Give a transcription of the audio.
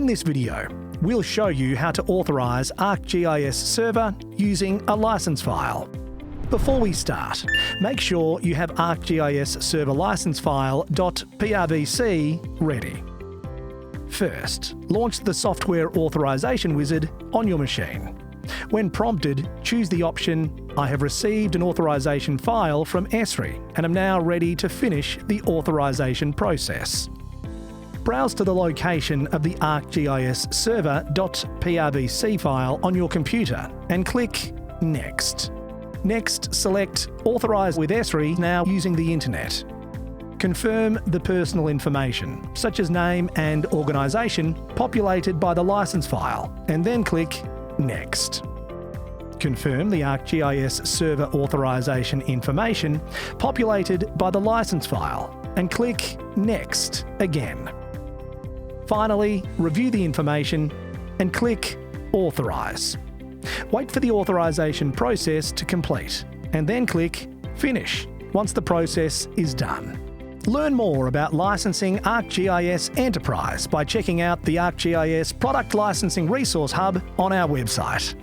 In this video, we'll show you how to authorise ArcGIS Server using a license file. Before we start, make sure you have ArcGIS Server license file .prvc ready. First, launch the Software Authorization Wizard on your machine. When prompted, choose the option "I have received an authorization file from Esri and am now ready to finish the authorization process." Browse to the location of the ArcGIS Server .prvc file on your computer and click Next. Next, select Authorise with Esri now using the Internet. Confirm the personal information, such as name and organisation, populated by the license file, and then click Next. Confirm the ArcGIS Server authorization information populated by the license file, and click Next again. Finally, review the information and click Authorise. Wait for the authorization process to complete, and then click Finish once the process is done. Learn more about licensing ArcGIS Enterprise by checking out the ArcGIS Product Licensing Resource Hub on our website.